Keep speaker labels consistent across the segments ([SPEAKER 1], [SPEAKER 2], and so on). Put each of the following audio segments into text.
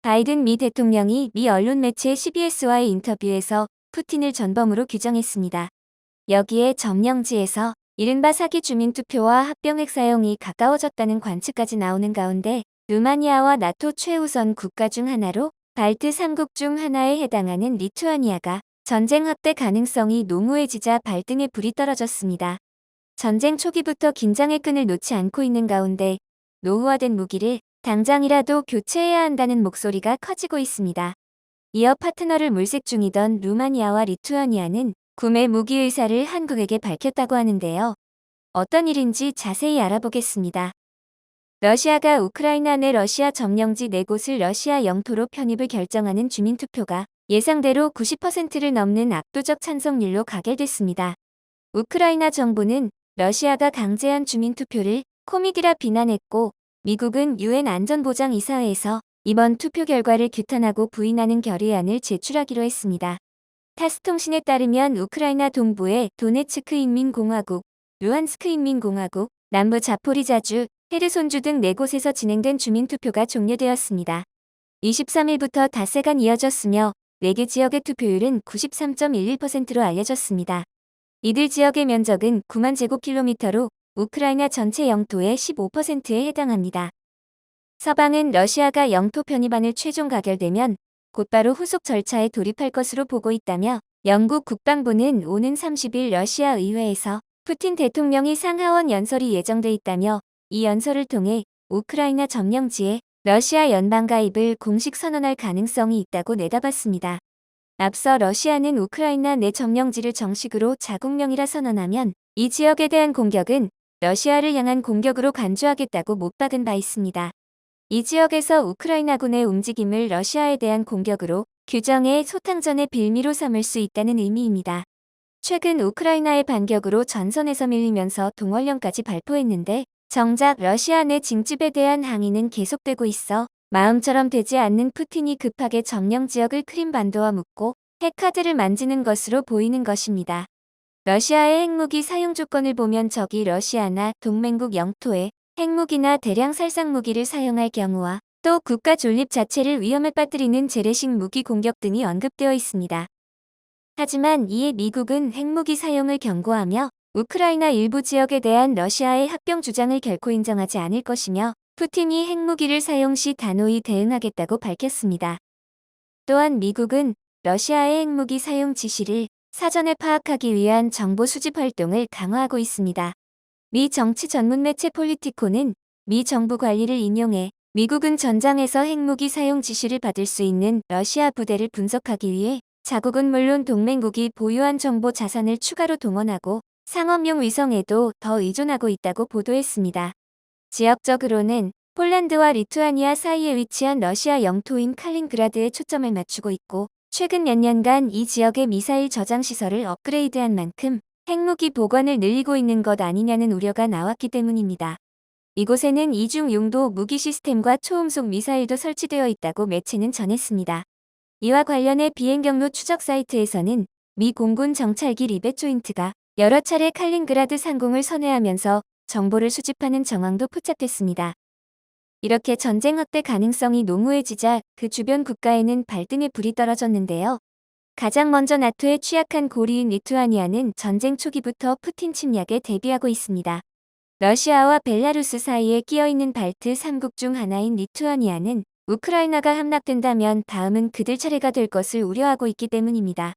[SPEAKER 1] 바이든 미 대통령이 미 언론 매체 CBS와의 인터뷰에서 푸틴을 전범으로 규정했습니다. 여기에 점령지에서 이른바 사기 주민투표와 합병핵 사용이 가까워졌다는 관측까지 나오는 가운데 루마니아와 나토 최우선 국가 중 하나로 발트 3국 중 하나에 해당하는 리투아니아가 전쟁 확대 가능성이 농후해지자 발등에 불이 떨어졌습니다. 전쟁 초기부터 긴장의 끈을 놓지 않고 있는 가운데 노후화된 무기를 당장이라도 교체해야 한다는 목소리가 커지고 있습니다. 이어 파트너를 물색 중이던 루마니아와 리투아니아는 구매 무기 의사를 한국에게 밝혔다고 하는데요. 어떤 일인지 자세히 알아보겠습니다. 러시아가 우크라이나 내 러시아 점령지 4곳을 러시아 영토로 편입을 결정하는 주민투표가 예상대로 90%를 넘는 압도적 찬성률로 가결됐습니다. 우크라이나 정부는 러시아가 강제한 주민투표를 코미디라 비난했고 미국은 유엔 안전보장이사회에서 이번 투표 결과를 규탄하고 부인하는 결의안을 제출하기로 했습니다. 타스 통신에 따르면 우크라이나 동부의 도네츠크 인민공화국, 루한스크 인민공화국, 남부 자포리자주, 헤르손주 등 4곳에서 진행된 주민투표가 종료되었습니다. 23일부터 닷새간 이어졌으며 4개 지역의 투표율은 93.11%로 알려졌습니다. 이들 지역의 면적은 9만 제곱킬로미터로 우크라이나 전체 영토의 15%에 해당합니다. 서방은 러시아가 영토 편입안을 최종 가결되면 곧바로 후속 절차에 돌입할 것으로 보고 있다며 영국 국방부는 오는 30일 러시아 의회에서 푸틴 대통령이 상하원 연설이 예정돼 있다며 이 연설을 통해 우크라이나 점령지에 러시아 연방 가입을 공식 선언할 가능성이 있다고 내다봤습니다. 앞서 러시아는 우크라이나 내 점령지를 정식으로 자국명이라 선언하면 이 지역에 대한 공격은 러시아를 향한 공격으로 간주하겠다고 못박은 바 있습니다. 이 지역에서 우크라이나군의 움직임을 러시아에 대한 공격으로 규정해 소탕전의 빌미로 삼을 수 있다는 의미입니다. 최근 우크라이나의 반격으로 전선에서 밀리면서 동원령까지 발표했는데 정작 러시아 내 징집에 대한 항의는 계속되고 있어 마음처럼 되지 않는 푸틴이 급하게 점령 지역을 크림반도와 묶고 핵카드를 만지는 것으로 보이는 것입니다. 러시아의 핵무기 사용 조건을 보면 적이 러시아나 동맹국 영토에 핵무기나 대량 살상무기를 사용할 경우와 또 국가 존립 자체를 위험에 빠뜨리는 재래식 무기 공격 등이 언급되어 있습니다. 하지만 이에 미국은 핵무기 사용을 경고하며 우크라이나 일부 지역에 대한 러시아의 합병 주장을 결코 인정하지 않을 것이며 푸틴이 핵무기를 사용 시 단호히 대응하겠다고 밝혔습니다. 또한 미국은 러시아의 핵무기 사용 지시를 사전에 파악하기 위한 정보 수집 활동을 강화하고 있습니다. 미 정치 전문 매체 폴리티코는 미 정부 관리를 인용해 미국은 전장에서 핵무기 사용 지시를 받을 수 있는 러시아 부대를 분석하기 위해 자국은 물론 동맹국이 보유한 정보 자산을 추가로 동원하고 상업용 위성에도 더 의존하고 있다고 보도했습니다. 지역적으로는 폴란드와 리투아니아 사이에 위치한 러시아 영토인 칼린그라드에 초점을 맞추고 있고 최근 몇 년간 이 지역의 미사일 저장 시설을 업그레이드한 만큼 핵무기 보관을 늘리고 있는 것 아니냐는 우려가 나왔기 때문입니다. 이곳에는 이중 용도 무기 시스템과 초음속 미사일도 설치되어 있다고 매체는 전했습니다. 이와 관련해 비행 경로 추적 사이트에서는 미 공군 정찰기 리벳 조인트가 여러 차례 칼린그라드 상공을 선회하면서 정보를 수집하는 정황도 포착됐습니다. 이렇게 전쟁 확대 가능성이 농후해지자 그 주변 국가에는 발등에 불이 떨어졌는데요. 가장 먼저 나토에 취약한 고리인 리투아니아는 전쟁 초기부터 푸틴 침략에 대비하고 있습니다. 러시아와 벨라루스 사이에 끼어있는 발트 3국 중 하나인 리투아니아는 우크라이나가 함락된다면 다음은 그들 차례가 될 것을 우려하고 있기 때문입니다.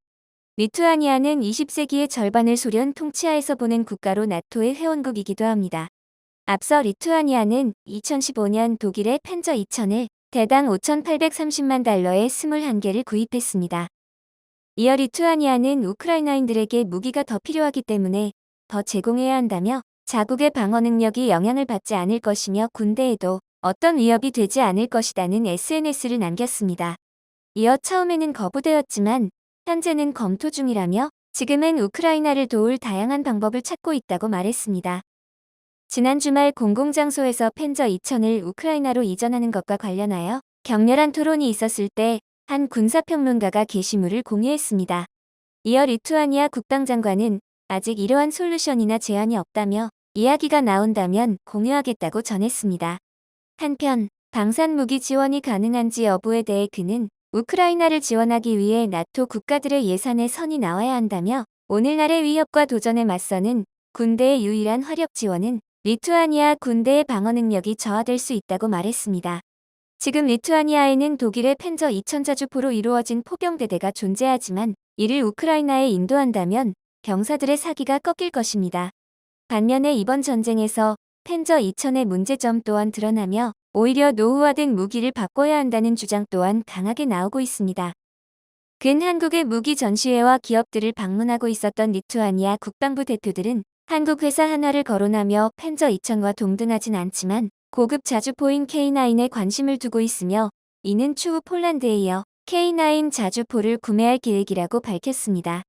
[SPEAKER 1] 리투아니아는 20세기의 절반을 소련 통치하에서 보낸 국가로 나토의 회원국이기도 합니다. 앞서 리투아니아는 2015년 독일의 팬저 2000을 대당 5,830만 달러에 21개를 구입했습니다. 이어 리투아니아는 우크라이나인들에게 무기가 더 필요하기 때문에 더 제공해야 한다며 자국의 방어 능력이 영향을 받지 않을 것이며 군대에도 어떤 위협이 되지 않을 것이라는 SNS를 남겼습니다. 이어 처음에는 거부되었지만 현재는 검토 중이라며 지금은 우크라이나를 도울 다양한 방법을 찾고 있다고 말했습니다. 지난 주말 공공장소에서 팬저 2000을 우크라이나로 이전하는 것과 관련하여 격렬한 토론이 있었을 때 한 군사평론가가 게시물을 공유했습니다. 이어 리투아니아 국방장관은 아직 이러한 솔루션이나 제안이 없다며 이야기가 나온다면 공유하겠다고 전했습니다. 한편 방산 무기 지원이 가능한지 여부에 대해 그는 우크라이나를 지원하기 위해 나토 국가들의 예산에 선이 나와야 한다며 오늘날의 위협과 도전에 맞서는 군대의 유일한 화력 지원은 리투아니아 군대의 방어 능력이 저하될 수 있다고 말했습니다. 지금 리투아니아에는 독일의 펜저 2000 자주포로 이루어진 포병대대가 존재하지만 이를 우크라이나에 인도한다면 병사들의 사기가 꺾일 것입니다. 반면에 이번 전쟁에서 펜저 2000의 문제점 또한 드러나며 오히려 노후화된 무기를 바꿔야 한다는 주장 또한 강하게 나오고 있습니다. 근 한국의 무기 전시회와 기업들을 방문하고 있었던 리투아니아 국방부 대표들은 한국 회사 하나를 거론하며 펜저 2000과 동등하진 않지만 고급 자주포인 K9에 관심을 두고 있으며 이는 추후 폴란드에 이어 K9 자주포를 구매할 계획이라고 밝혔습니다.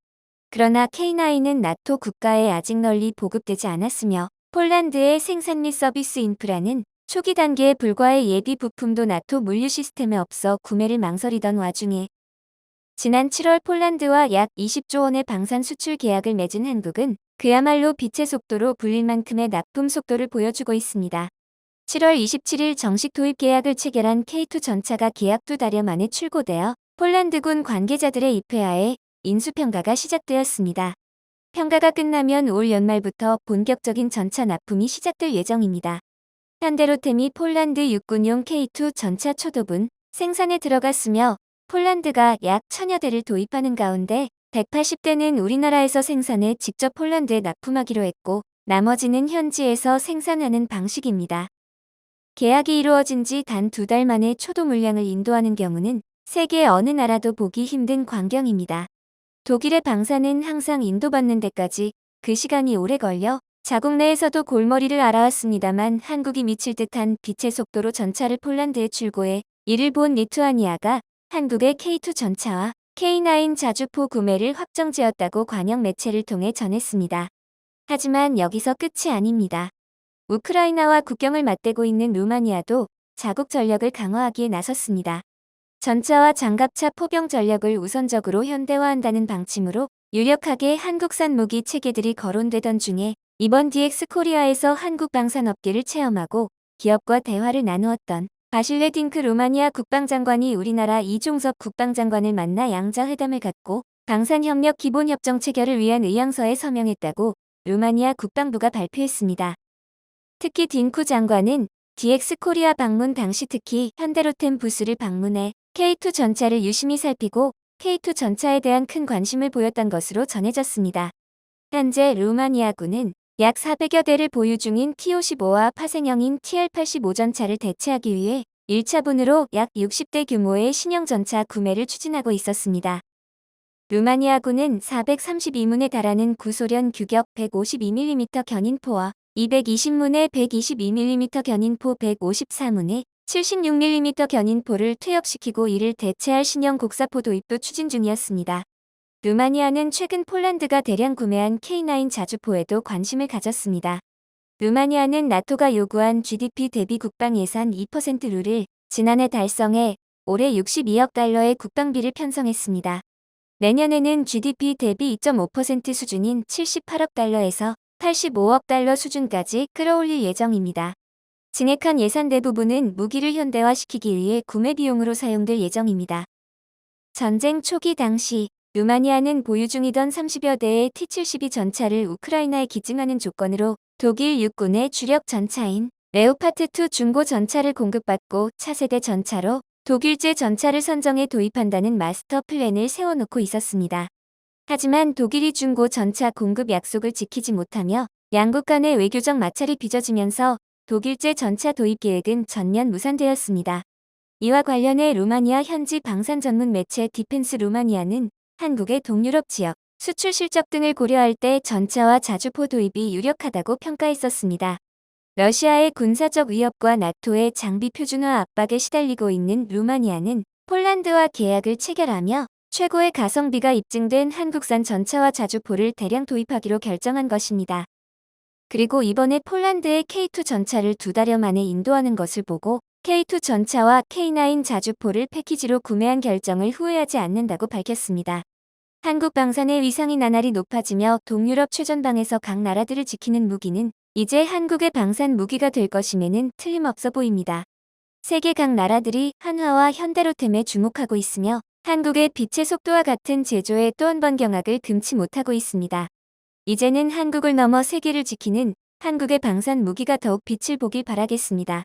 [SPEAKER 1] 그러나 K9은 나토 국가에 아직 널리 보급되지 않았으며 폴란드의 생산 및 서비스 인프라는 초기 단계에 불과해 예비 부품도 나토 물류 시스템에 없어 구매를 망설이던 와중에 지난 7월 폴란드와 약 20조 원의 방산 수출 계약을 맺은 한국은 그야말로 빛의 속도로 불릴 만큼의 납품 속도를 보여주고 있습니다. 7월 27일 정식 도입 계약을 체결한 K2 전차가 계약 2달여 만에 출고되어 폴란드군 관계자들의 입회하에 인수평가가 시작되었습니다. 평가가 끝나면 올 연말부터 본격적인 전차 납품이 시작될 예정입니다. 현대로템이 폴란드 육군용 K2 전차 초도분 생산에 들어갔으며 폴란드가 약 1000여 대를 도입하는 가운데 180대는 우리나라에서 생산해 직접 폴란드에 납품하기로 했고 나머지는 현지에서 생산하는 방식입니다. 계약이 이루어진 지 단 2달 만에 초도 물량을 인도하는 경우는 세계 어느 나라도 보기 힘든 광경입니다. 독일의 방산은 항상 인도받는 데까지 그 시간이 오래 걸려 자국 내에서도 골머리를 앓아왔습니다만 한국이 미칠 듯한 빛의 속도로 전차를 폴란드에 출고해 이를 본 리투아니아가 한국의 K2 전차와 K9 자주포 구매를 확정지었다고 관영 매체를 통해 전했습니다. 하지만 여기서 끝이 아닙니다. 우크라이나와 국경을 맞대고 있는 루마니아도 자국 전력을 강화하기에 나섰습니다. 전차와 장갑차 포병 전력을 우선적으로 현대화한다는 방침으로 유력하게 한국산 무기 체계들이 거론되던 중에 이번 DX 코리아에서 한국 방산업계를 체험하고 기업과 대화를 나누었던 바실레 딩크 루마니아 국방장관이 우리나라 이종섭 국방장관을 만나 양자회담을 갖고 방산협력 기본협정 체결을 위한 의향서에 서명했다고 루마니아 국방부가 발표했습니다. 특히 딩쿠 장관은 DX 코리아 방문 당시 특히 현대로템 부스를 방문해 K2 전차를 유심히 살피고 K2 전차에 대한 큰 관심을 보였던 것으로 전해졌습니다. 현재 루마니아군은 약 400여 대를 보유 중인 T-55와 파생형인 TL-85 전차를 대체하기 위해 1차분으로 약 60대 규모의 신형 전차 구매를 추진하고 있었습니다. 루마니아군은 432문에 달하는 구소련 규격 152mm 견인포와 220문의 122mm 견인포 154문의 76mm 견인포를 퇴역시키고 이를 대체할 신형 곡사포 도입도 추진 중이었습니다. 루마니아는 최근 폴란드가 대량 구매한 K9 자주포에도 관심을 가졌습니다. 루마니아는 나토가 요구한 GDP 대비 국방 예산 2% 룰을 지난해 달성해 올해 62억 달러의 국방비를 편성했습니다. 내년에는 GDP 대비 2.5% 수준인 78억 달러에서 85억 달러 수준까지 끌어올릴 예정입니다. 증액한 예산 대부분은 무기를 현대화시키기 위해 구매 비용으로 사용될 예정입니다. 전쟁 초기 당시 루마니아는 보유 중이던 30여 대의 T-72 전차를 우크라이나에 기증하는 조건으로 독일 육군의 주력 전차인 레오파트2 중고 전차를 공급받고 차세대 전차로 독일제 전차를 선정해 도입한다는 마스터 플랜을 세워놓고 있었습니다. 하지만 독일이 중고 전차 공급 약속을 지키지 못하며 양국 간의 외교적 마찰이 빚어지면서 독일제 전차 도입 계획은 전면 무산되었습니다. 이와 관련해 루마니아 현지 방산 전문 매체 디펜스 루마니아는 한국의 동유럽 지역 수출 실적 등을 고려할 때 전차와 자주포 도입이 유력하다고 평가했었습니다. 러시아의 군사적 위협과 나토의 장비 표준화 압박에 시달리고 있는 루마니아는 폴란드와 계약을 체결하며 최고의 가성비가 입증된 한국산 전차와 자주포를 대량 도입하기로 결정한 것입니다. 그리고 이번에 폴란드의 K2 전차를 2달여 만에 인도하는 것을 보고 K2 전차와 K9 자주포를 패키지로 구매한 결정을 후회하지 않는다고 밝혔습니다. 한국 방산의 위상이 나날이 높아지며 동유럽 최전방에서 각 나라들을 지키는 무기는 이제 한국의 방산 무기가 될 것임에는 틀림없어 보입니다. 세계 각 나라들이 한화와 현대로템에 주목하고 있으며 한국의 빛의 속도와 같은 제조에 또 한 번 경악을 금치 못하고 있습니다. 이제는 한국을 넘어 세계를 지키는 한국의 방산 무기가 더욱 빛을 보길 바라겠습니다.